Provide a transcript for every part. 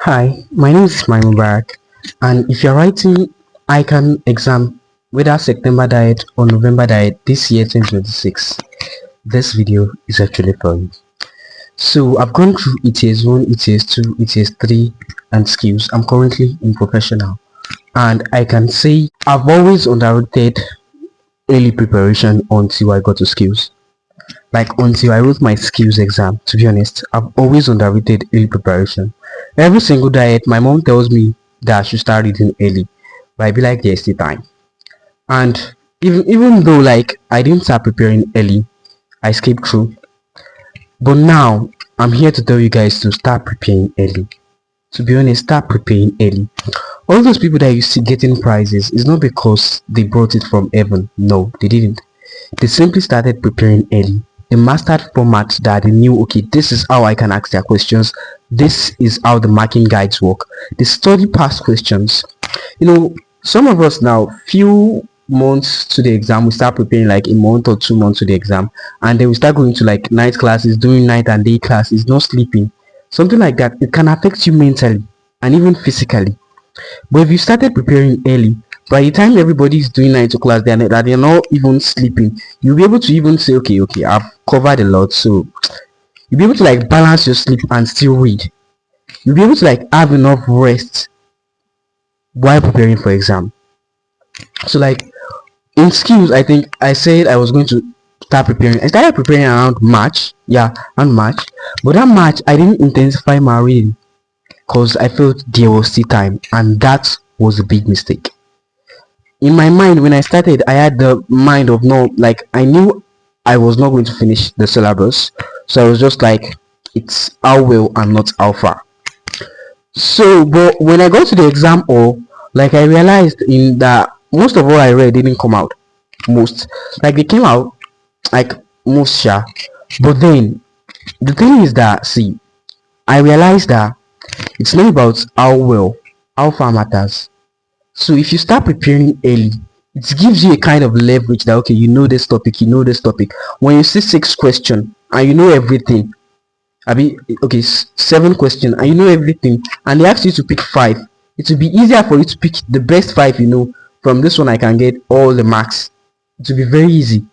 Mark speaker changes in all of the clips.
Speaker 1: Hi, my name is Mubarak, and if you're writing ICAN exam, whether September diet or November diet this year 2026, this video is actually for you. So I've gone through ETS 1, ETS 2, ETS 3 and skills. I'm currently in professional, and I can say I've always underrated early preparation until I got to skills. Like until I wrote my skills exam, to be honest, I've always underrated early preparation. Every single diet, my mom tells me that I should start reading early, but I be like, there's still time. And even though like I didn't start preparing early, I skipped through. But now I'm here to tell you guys to start preparing early. To be honest, start preparing early. All those people that you see getting prizes is not because they brought it from heaven. No, they didn't. They simply started preparing early. They mastered format that they knew, okay, this is how I can ask their questions. This is how the marking guides work. They study past questions. Some of us now, few months to the exam, we start preparing like a month or 2 months to the exam, and then we start going to like night classes, doing night and day classes, not sleeping. Something like that, it can affect you mentally and even physically. But if you started preparing early, by the time everybody is doing 9 to class, they're not even sleeping, you'll be able to even say, okay, I've covered a lot, so you'll be able to like balance your sleep and still read. You'll be able to like have enough rest while preparing for exam. So like in skills, I think I said I was going to start preparing. I started preparing around March, around March, but that March I didn't intensify my reading because I felt there was still time, and that was a big mistake. In my mind, when I started, I had the mind of no, like I knew I was not going to finish the syllabus, so I was just like, it's how well and not how far. So but when I got to the exam hall, like I realized in that most of what I read didn't come out. Most, like they came out like most sure, but then the thing is that, see, I realized that it's not about how far matters. So if you start preparing early, it gives you a kind of leverage that, okay, you know this topic. When you see 6 questions and you know everything, I mean, okay, 7 questions and you know everything, and they ask you to pick 5, it will be easier for you to pick the best 5. From this one I can get all the marks. It will be very easy.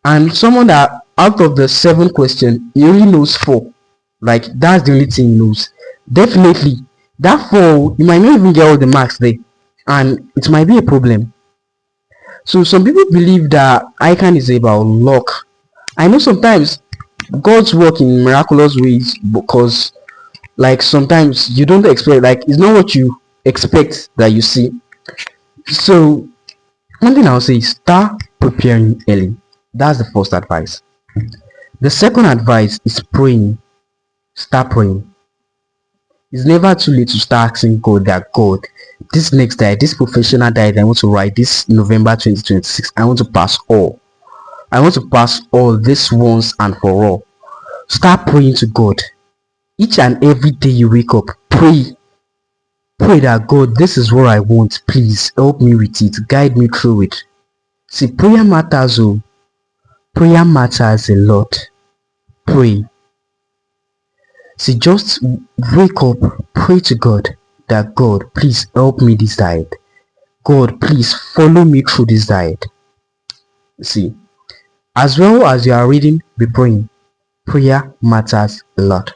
Speaker 1: And someone that out of the 7 questions he only knows 4, like that's the only thing he knows, definitely that 4 you might not even get all the marks there, and it might be a problem. So some people believe that ICAN is about luck. I know sometimes God's work in miraculous ways, because like sometimes you don't expect, like it's not what you expect that you see. So one thing I'll say is start preparing early. That's the first advice. The second advice is praying. Start praying. It's never too late to start asking God that, God, this next diet, this professional diet I want to write this November 2026, I want to pass all. I want to pass all this once and for all. Start praying to God. Each and every day you wake up, pray. Pray that, God, this is what I want. Please help me with it. Guide me through it. See, prayer matters. Prayer matters a lot. Pray. See, just wake up, pray to God that, God, please help me this diet. God, please follow me through this diet. See, as well as you are reading, be praying. Prayer matters a lot.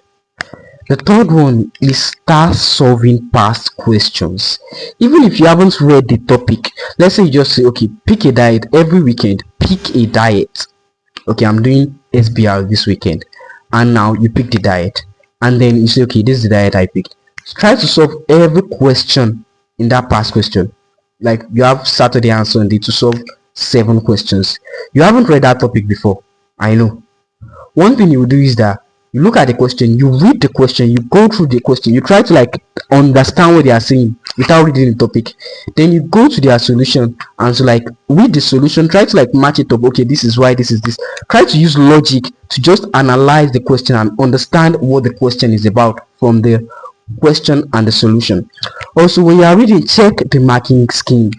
Speaker 1: The third one is start solving past questions. Even if you haven't read the topic, let's say you just say, okay, pick a diet every weekend. Pick a diet. Okay, I'm doing SBR this weekend, and now you pick the diet, and then you say, okay, this is the diet I picked. Try to solve every question in that past question. Like you have Saturday and Sunday to solve 7 questions. You haven't read that topic before, I know. One thing you will do is that you look at the question, you read the question, you go through the question, you try to like understand what they are saying without reading the topic. Then you go to their solution and so like read the solution, try to like match it up. Okay, this is why, this is this. Try to use logic to just analyze the question and understand what the question is about from the question and the solution. Also, when you are reading, check the marking scheme.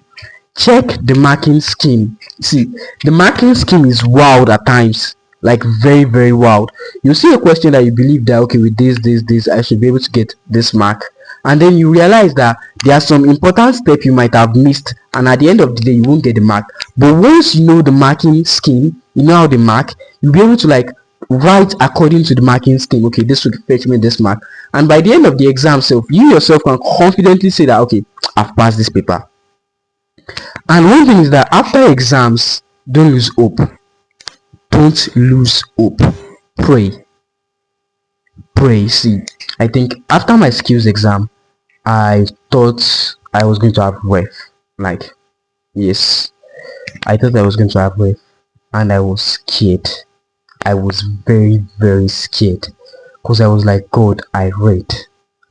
Speaker 1: Check the marking scheme. See, the marking scheme is wild at times. like very, very wild. You see a question that you believe that, okay, with this I should be able to get this mark, and then you realize that there are some important steps you might have missed, and at the end of the day you won't get the mark. But once you know the marking scheme, you know how they mark, you'll be able to like write according to the marking scheme. Okay, this would fetch me this mark, and by the end of the exam self, you yourself can confidently say that, okay, I've passed this paper. And one thing is that after exams, don't lose hope. Don't lose hope. Pray. See, I think after my skills exam, I thought I was going to have ref. Like, yes, I thought I was going to have ref, and I was scared. I was very, very scared, because I was like, God, I read.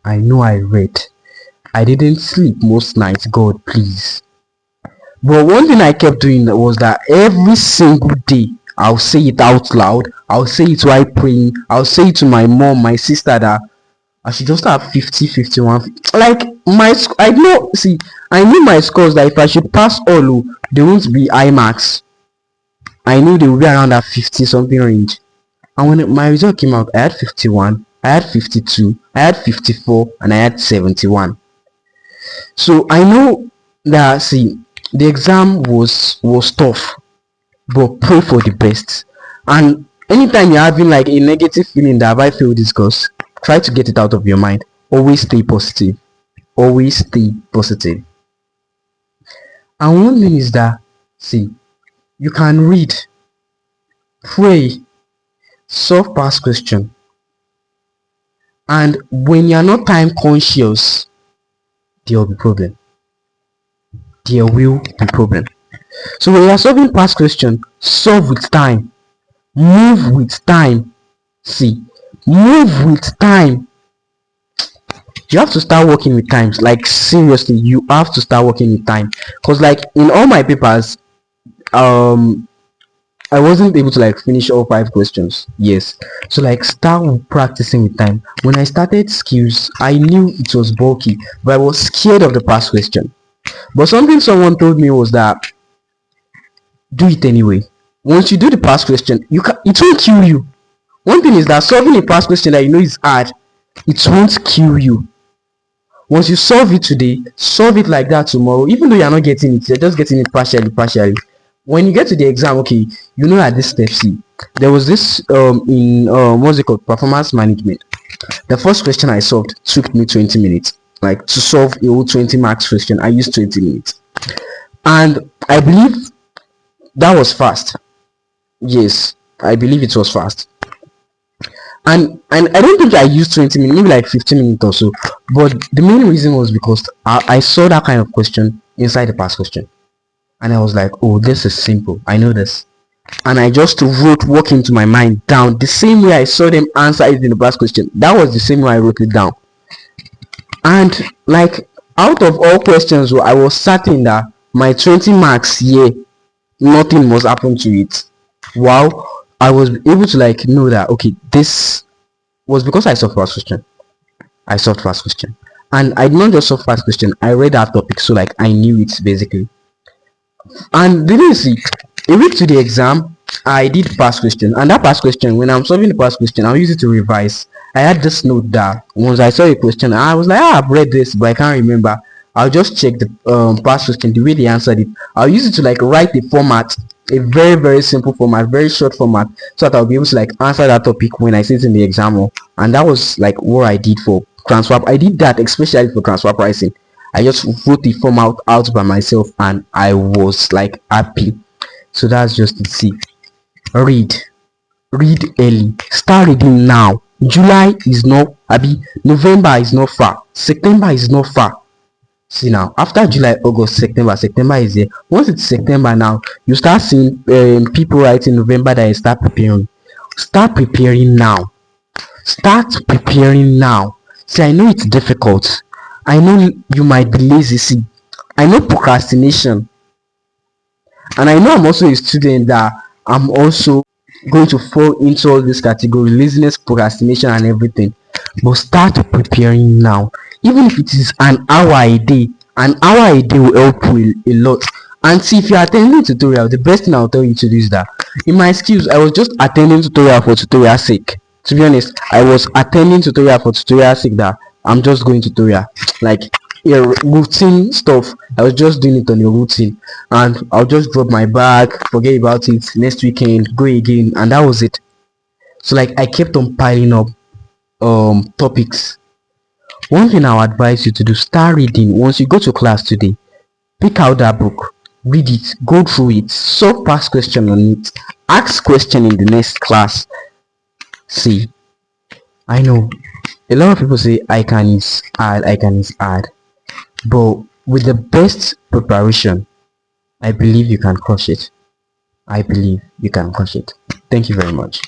Speaker 1: I know I read. I didn't sleep most nights. God, please. But one thing I kept doing was that every single day I'll say it out loud. I'll say it while praying. I'll say it to my mom, my sister, that I should just have 50, 51. Like I know. See, I knew my scores that if I should pass all, they won't be high marks. I knew they would be around that 50 something range. And when my result came out, I had 51, I had 52, I had 54, and I had 71. So I know that, see, the exam was tough, but pray for the best. And anytime you're having like a negative feeling that, have I failed this course, try to get it out of your mind. Always stay positive. Always stay positive. And one thing is that, see, you can read, pray, solve past question, and when you're not time conscious, there will be problem. There will be problem. So when you're solving past question, solve with time. Move with time. See, move with time. You have to start working with times. Like, seriously, you have to start working with time. Because like in all my papers, I wasn't able to like finish all 5 questions. Yes. So like start practicing with time. When I started skills, I knew it was bulky, but I was scared of the past question. But something someone told me was that do it anyway. Once you do the past question, it won't kill you. One thing is that solving a past question that you know is hard, it won't kill you. Once you solve it today, solve it like that tomorrow. Even though you're not getting it, you're just getting it partially. When you get to the exam, okay, you know at this step C, there was this in what's it called, performance management. The first question I solved took me 20 minutes. Like to solve a whole 20 marks question, I used 20 minutes, and I believe that was fast. Yes, I believe it was fast. And I don't think I used 20 minutes, maybe like 15 minutes or so. But the main reason was because I saw that kind of question inside the past question, and I was like, oh, this is simple, I know this. And I just wrote work into my mind down the same way I saw them answer it in the past question. That was the same way I wrote it down. And like out of all questions, I was certain that my 20 marks here, nothing must happen to it. Wow, I was able to like know that, okay, this was because I solved past question. I solved past question, and I did not just solve past question, I read that topic, so like I knew it basically. And didn't see, a week to the exam, I did past question, and that past question, when I'm solving the past question, I'll use it to revise. I had this note that once I saw a question, I was like, I've read this, but I can't remember. I'll just check the past question, the way they answered it. I'll use it to like write the format, a very, very simple format, very short format, so that I'll be able to like answer that topic when I sit in the exam. And that was like what I did for transfer. I did that especially for transfer pricing. I just wrote the format out by myself, and I was like happy. So that's just it. See, read early, start reading now. July is not November is not far, September is not far. See now, after July, August, September is here. Once it's September now, you start seeing people writing November that you start preparing. Start preparing now. See, I know it's difficult. I know you might be lazy. See, I know procrastination, and I know I'm also a student that I'm also going to fall into all this category: laziness, procrastination, and everything. But start preparing now. Even if it is an hour a day will help you a lot. And see, if you're attending tutorial, the best thing I'll tell you to do is that In my skills, I was just attending tutorial for tutorial sake. To be honest, I was attending tutorial for tutorial sake, that I'm just going tutorial, like, yeah, routine stuff. I was just doing it on a routine, and I'll just drop my bag, forget about it, next weekend go again, and that was it. So like I kept on piling up topics. One thing I'll advise you to do: start reading. Once you go to class today, pick out that book, read it, go through it, solve past question on it, ask question in the next class. See, I know a lot of people say ICAN is hard, but with the best preparation, I believe you can crush it. I believe you can crush it. Thank you very much.